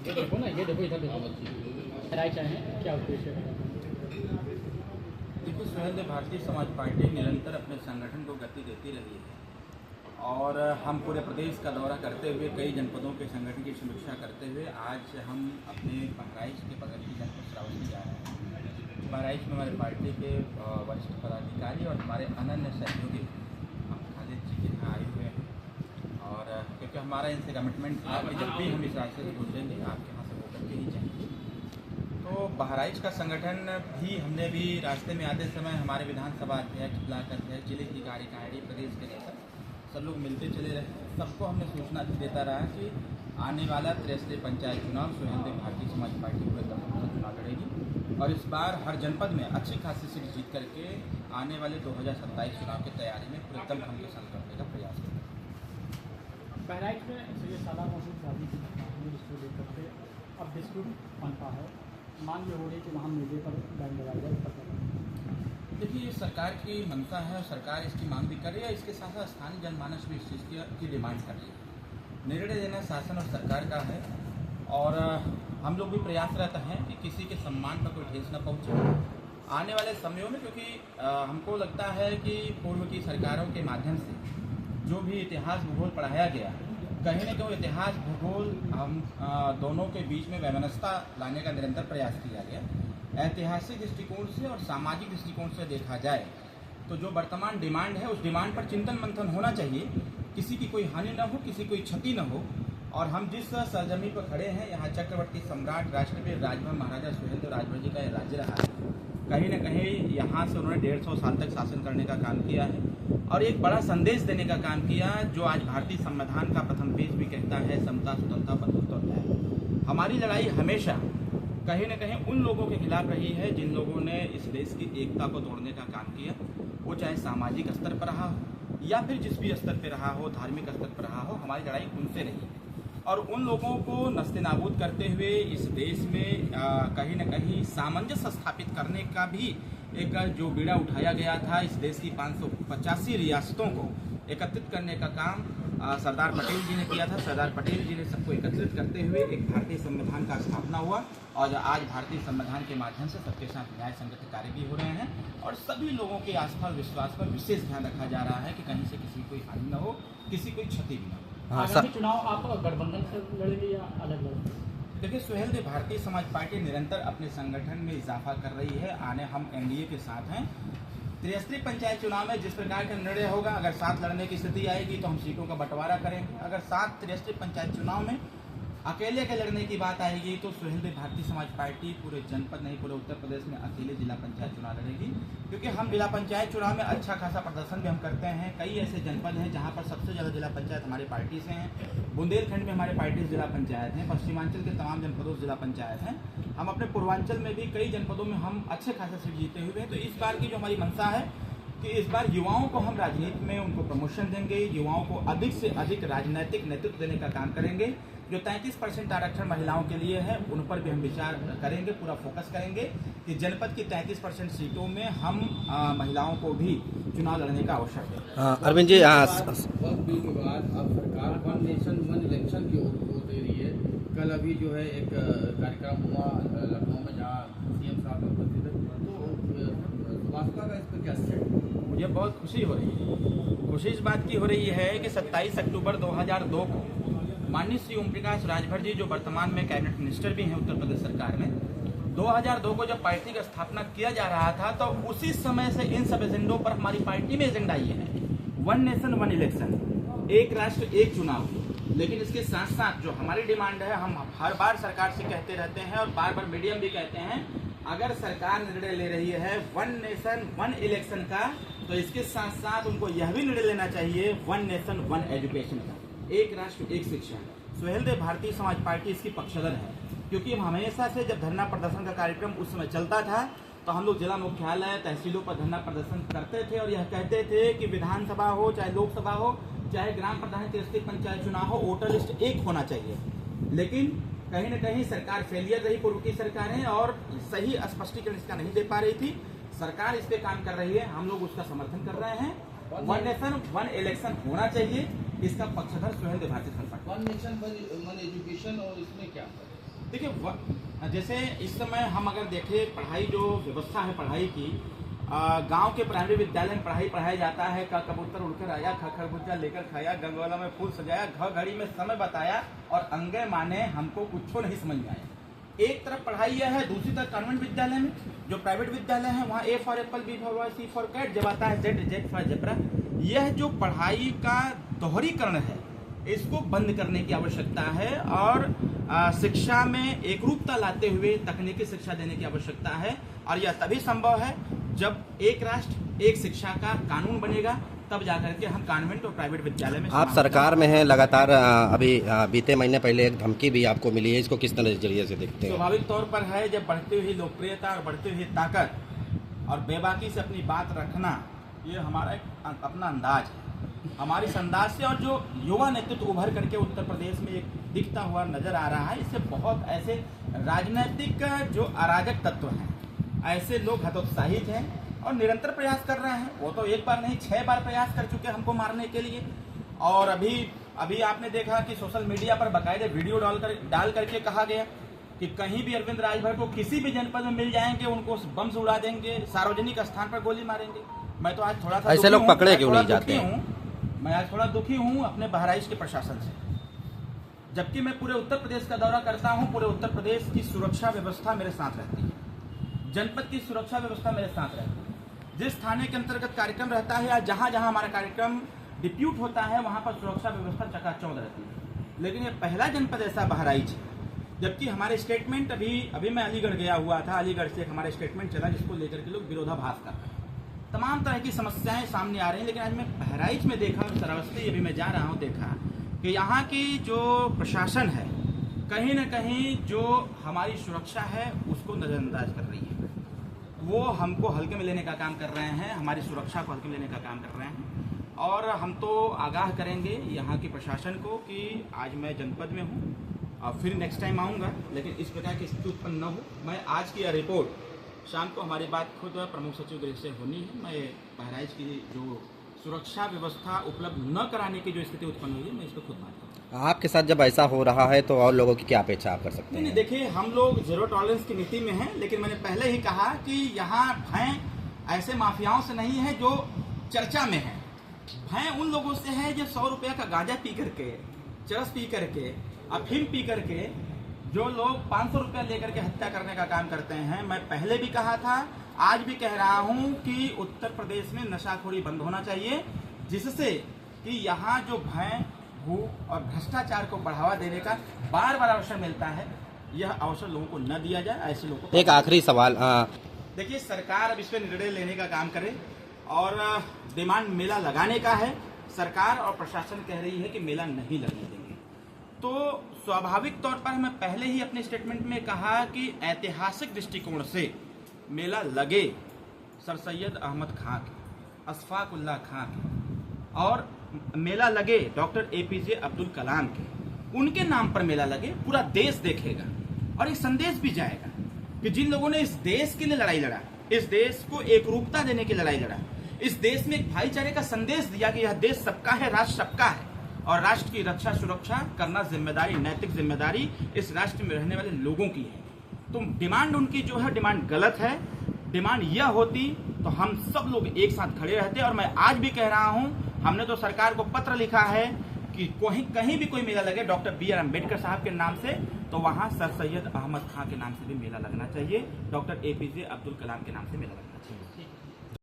ये देखो ना, ये देखो, इधर देखो। राय चाहें क्या उद्देश्य है? देखिए, सुहेल भारतीय समाज पार्टी निरंतर अपने संगठन को गति देती रही है और हम पूरे प्रदेश का दौरा करते हुए कई जनपदों के संगठन की समीक्षा करते हुए आज हम अपने बहराइच के बगल की जनपद श्रावस्ती जा रहे हैं। बहराइच में हमारे पार्टी के वरिष्ठ पदाधिकारी और हमारे अनन्य सहयोगी हम खालिद जी के यहाँ आए हुए हैं और क्योंकि हमारा इनसे कमिटमेंट था कि जब भी हम इस रास्ते से गुजरेंगे आपके यहाँ से होकर के ही जाएंगे। तो बहराइच का संगठन भी हमने भी रास्ते में आते समय हमारे विधानसभा अध्यक्ष, ब्लॉक अध्यक्ष, जिले की कार्यकारिणी, प्रदेश के नेता सब लोग मिलते चले रहे। सबको हमने सूचना भी देता रहा कि आने वाला 63 पंचायत चुनाव सुहेल भारतीय समाज पार्टी पूरे दमखम चुनाव लड़ेगी और इस बार हर जनपद में अच्छी खासी सीट जीत करके आने वाले 2027 चुनाव की तैयारी में पूरे दमखम के साथ करने का प्रयास करेंगे। बहराइच में सैयद सादात मसूद शादी की घटना हुई, जिसको लेकर के अब डिस्प्यूट बनता है, मांग ये हो रही है कि वहाँ मेले पर बैन लगाया जाए। देखिए, सरकार की मंशा है और सरकार इसकी मांग भी कर रही है। इसके साथ साथ स्थानीय जनमानस भी इस चीज़ की डिमांड कर रही है। निर्णय लेना शासन और सरकार का है और हम लोग भी प्रयासरत हैं कि किसी के सम्मान पर कोई ठेस न पहुंचे। आने वाले समयों में क्योंकि हमको लगता है कि पूर्व की सरकारों के माध्यम से जो भी इतिहास भूगोल पढ़ाया गया, कहीं न कहीं इतिहास भूगोल हम दोनों के बीच में वैमनस्यता लाने का निरंतर प्रयास किया गया। ऐतिहासिक दृष्टिकोण से और सामाजिक दृष्टिकोण से देखा जाए तो जो वर्तमान डिमांड है उस डिमांड पर चिंतन मंथन होना चाहिए, किसी की कोई हानि न हो, किसी कोई क्षति न हो। और हम जिस सरजमी पर खड़े हैं, यहाँ चक्रवर्ती सम्राट राष्ट्रपति राजभर महाराजा सुहेल राजभर जी का यह राज्य रहा है। कहीं न कहीं यहाँ से उन्होंने 150 साल तक शासन करने का काम किया है और एक बड़ा संदेश देने का काम किया, जो आज भारतीय संविधान का प्रथम पेज भी कहता है, समता, स्वतंत्रता, बंधुत्व और न्याय। हमारी लड़ाई हमेशा कहीं न कहीं उन लोगों के खिलाफ रही है जिन लोगों ने इस देश की एकता को तोड़ने का काम किया, वो चाहे सामाजिक स्तर पर रहा हो या फिर जिस भी स्तर पर रहा हो, धार्मिक स्तर पर रहा हो, हमारी लड़ाई उनसे रही है। और उन लोगों को नस्तेनाबूद करते हुए इस देश में कहीं न कहीं सामंजस्य स्थापित करने का भी एक जो बीड़ा उठाया गया था, इस देश की 585 रियासतों को एकत्रित करने का काम सरदार पटेल जी ने किया था। सरदार पटेल जी ने सबको एकत्रित करते हुए एक भारतीय संविधान का स्थापना हुआ और आज भारतीय संविधान के माध्यम से सबके साथ न्याय संगत कार्य भी हो रहे हैं और सभी लोगों के आस्था और विश्वास पर विशेष ध्यान रखा जा रहा है कि कहीं से किसी कोई हानि न हो, किसी कोई क्षति भी न हो। आगामी चुनाव आप गठबंधन से लड़ेंगे या अलग लड़ेंगे? देखिए, सुहेल भारतीय समाज पार्टी निरंतर अपने संगठन में इजाफा कर रही है। आने हम एनडीए के साथ हैं। 63 पंचायत चुनाव में जिस प्रकार का निर्णय होगा, अगर साथ लड़ने की स्थिति आएगी तो हम सीटों का बंटवारा करेंगे। अगर 63 पंचायत चुनाव में अकेले के लड़ने की बात आएगी तो सुहेल भारतीय समाज पार्टी पूरे जनपद नहीं, पूरे उत्तर प्रदेश में अकेले जिला पंचायत चुनाव लड़ेगी, क्योंकि हम जिला पंचायत चुनाव में अच्छा खासा प्रदर्शन भी हम करते हैं। कई ऐसे जनपद हैं जहां पर सबसे ज़्यादा जिला पंचायत हमारी पार्टी से हैं। बुंदेलखंड में हमारे पार्टी जिला पंचायत हैं, पश्चिमांचल के तमाम जनपदों से जिला पंचायत हैं। हम अपने पूर्वांचल में भी कई जनपदों में हम अच्छे खासे सीट जीते हुए हैं। तो इस बार की जो हमारी मंशा है कि इस बार युवाओं को हम राजनीति में उनको प्रमोशन देंगे, युवाओं को अधिक से अधिक राजनीतिक नेतृत्व देने का काम करेंगे। जो 33% आरक्षण महिलाओं के लिए है उन पर भी हम विचार करेंगे, पूरा फोकस करेंगे कि जनपद की 33% सीटों में हम महिलाओं को भी चुनाव लड़ने का अवसर दें। अरविंद जी, वक्त बिल के बाद अब सरकार वन नेशन वन इलेक्शन की ओर दे रही है। कल अभी जो है एक कार्यक्रम हुआ लखनऊ में जहाँ सीएम साहब उपस्थित थे, तो भाजपा का इस पर क्या स्टेट? मुझे बहुत खुशी हो रही है। खुशी इस बात की हो रही है कि 27 अक्टूबर 2002 को माननीय श्री ओम प्रकाश राजभर जी, जो वर्तमान में कैबिनेट मिनिस्टर भी हैं उत्तर प्रदेश सरकार में, 2002 को जब पार्टी का स्थापना किया जा रहा था तो उसी समय से इन सब एजेंडों पर हमारी पार्टी में एजेंडा ये है, वन नेशन वन इलेक्शन, एक राष्ट्र एक चुनाव। लेकिन इसके साथ साथ जो हमारी डिमांड है, हम हर बार सरकार से कहते रहते हैं और बार बार मीडियम भी कहते हैं, अगर सरकार निर्णय ले रही है वन नेशन वन इलेक्शन का, तो इसके साथ साथ उनको यह भी निर्णय लेना चाहिए वन नेशन वन एजुकेशन का, एक राष्ट्र एक शिक्षा। सुहेल भारतीय समाज पार्टी इसकी पक्षधर है, क्योंकि हम हमेशा से जब धरना प्रदर्शन का कार्यक्रम उस समय चलता था तो हम लोग जिला मुख्यालय, तहसीलों पर धरना प्रदर्शन करते थे और यह कहते थे कि विधानसभा हो चाहे लोकसभा हो चाहे ग्राम प्रधान 63 पंचायत चुनाव हो, वोटर लिस्ट एक होना चाहिए। लेकिन कहीं न कहीं सरकार फेलियर रही पूर्व की सरकारें और सही स्पष्टीकरण इसका नहीं दे पा रही थी। सरकार इस पे काम कर रही है, हम लोग उसका समर्थन कर रहे हैं। वन नेशन वन इलेक्शन होना चाहिए, इसका पक्षधर Suhail Bharatiya Samaj party. One nation one education, और इसमें क्या? देखिए जैसे इस समय हम अगर देखें पढ़ाई जो व्यवस्था है पढ़ाई की, गांव के प्राइमरी विद्यालय में पढ़ाया जाता है। का कबूतर उड़कर आया, ख खरबूजा लेकर खाया, गंगवाला में फूल सजाया, घ घड़ी में समय बताया और अंगे माने हमको कुछ नहीं समझ में आया। एक तरफ पढ़ाई यह है, दूसरी तरफ कॉन्वेंट विद्यालय में जो प्राइवेट विद्यालय है वहाँ A for apple, B for boy, C for cat, जब आता है जेड फॉर जेब्रा। यह जो पढ़ाई का दोहरीकरण है इसको बंद करने की आवश्यकता है और शिक्षा में एकरूपता लाते हुए तकनीकी शिक्षा देने की आवश्यकता है। और यह तभी संभव है जब एक राष्ट्र एक शिक्षा का कानून बनेगा, तब जाकर के हम कॉन्वेंट और प्राइवेट विद्यालय में। आप सरकार में हैं लगातार, अभी बीते महीने पहले एक धमकी भी आपको मिली है, इसको किस नजरिए से देखते हैं? स्वाभाविक तौर पर है, जब बढ़ती हुई लोकप्रियता और बढ़ती हुई ताकत और बेबाकी से अपनी बात रखना, ये हमारा एक अपना अंदाज है। हमारी इस अंदाज से और जो युवा नेतृत्व उभर करके उत्तर प्रदेश में एक दिखता हुआ नजर आ रहा है, इससे बहुत ऐसे राजनीतिक जो अराजक तत्व हैं, ऐसे लोग हतोत्साहित हैं और निरंतर प्रयास कर रहे हैं। वो तो एक बार नहीं 6 बार प्रयास कर चुके हमको मारने के लिए। और अभी आपने देखा कि सोशल मीडिया पर बाकायदे वीडियो डाल करके कहा गया कि कहीं भी अरविंद राजभर को किसी भी जनपद में मिल जाएंगे, उनको बम से उड़ा देंगे, सार्वजनिक स्थान पर गोली मारेंगे। मैं तो आज थोड़ा सा ऐसे लोग पकड़े क्यों नहीं जाते हैं? मैं आज थोड़ा दुखी हूँ अपने बहराइच के प्रशासन से। जबकि मैं पूरे उत्तर प्रदेश का दौरा करता हूँ, पूरे उत्तर प्रदेश की सुरक्षा व्यवस्था मेरे साथ रहती है, जनपद की सुरक्षा व्यवस्था मेरे साथ रहती है। जिस थाने के अंतर्गत कार्यक्रम रहता है या जहाँ जहाँ हमारा कार्यक्रम डिप्यूट होता है वहाँ पर सुरक्षा व्यवस्था चकाचौंध रहती है। लेकिन ये पहला जनपद ऐसा बहराइच है, जबकि हमारे स्टेटमेंट अभी मैं अलीगढ़ गया हुआ था, अलीगढ़ से एक हमारा स्टेटमेंट चला जिसको लेकर के लोग विरोधाभास कर रहे हैं। तमाम तरह की समस्याएं सामने आ रही हैं। लेकिन आज मैं बहराइच में देखा, श्रावस्ती अभी मैं जा रहा हूँ, देखा कि यहाँ की जो प्रशासन है कहीं ना कहीं जो हमारी सुरक्षा है उसको नज़रअंदाज कर रही है। वो हमको हल्के में लेने का काम कर रहे हैं, हमारी सुरक्षा को हल्के में लेने का काम कर रहे हैं। और हम तो आगाह करेंगे यहाँ की प्रशासन को कि आज मैं जनपद में हूँ और फिर नेक्स्ट टाइम आऊँगा, लेकिन इस प्रकार की स्थिति उत्पन्न न हो। मैं आज की यह रिपोर्ट शाम को हमारी बात खुद प्रमुख सचिव गृह से होनी है। मैं बहराइच की जो सुरक्षा व्यवस्था उपलब्ध न कराने की जो स्थिति उत्पन्न हुई है, मैं इस पर खुद बात करूँगा। आपके साथ जब ऐसा हो रहा है तो और लोगों की क्या अपेक्षा आप कर सकते हैं? नहीं, देखिए हम लोग जीरो टॉलरेंस की नीति में हैं, लेकिन मैंने पहले ही कहा कि यहाँ भय ऐसे माफियाओं से नहीं है जो चर्चा में है। भय उन लोगों से है जो 100 रुपया का गांजा पी करके, चरस पी करके, अफीम पी करके जो लोग 500 रुपया लेकर के हत्या करने का काम करते हैं। मैं पहले भी कहा था, आज भी कह रहा हूं कि उत्तर प्रदेश में नशाखोरी बंद होना चाहिए, जिससे कि यहाँ जो भय, भूख और भ्रष्टाचार को बढ़ावा देने का बार बार अवसर मिलता है, यह अवसर लोगों को न दिया जाए। ऐसे लोगों को एक आखिरी सवाल, देखिए सरकार अब इस पर निर्णय लेने का काम करे और डिमांड मेला लगाने का है। सरकार और प्रशासन कह रही है कि मेला नहीं लगने देंगे, तो स्वाभाविक तौर पर मैं पहले ही अपने स्टेटमेंट में कहा कि ऐतिहासिक दृष्टिकोण से मेला लगे सर सैयद अहमद खां के, अशफाक उल्लाह खां के, और मेला लगे डॉक्टर APJ अब्दुल कलाम के, उनके नाम पर मेला लगे। पूरा देश देखेगा और एक संदेश भी जाएगा कि जिन लोगों ने इस देश के लिए लड़ाई लड़ा, इस देश को एकरूपता देने की लड़ाई लड़ा, इस देश में एक भाईचारे का संदेश दिया कि यह देश सबका है, राष्ट्र सबका है और राष्ट्र की रक्षा सुरक्षा करना जिम्मेदारी, नैतिक जिम्मेदारी इस राष्ट्र में रहने वाले लोगों की है। तो डिमांड उनकी जो है डिमांड गलत है। डिमांड यह होती तो हम सब लोग एक साथ खड़े रहते। और मैं आज भी कह रहा हूं, हमने तो सरकार को पत्र लिखा है कि कहीं भी कोई मेला लगे डॉक्टर BR अम्बेडकर साहब के नाम से, तो वहां सर सैयद अहमद खां के नाम से भी मेला लगना चाहिए, डॉक्टर APJ अब्दुल कलाम के नाम से मेला लगना चाहिए।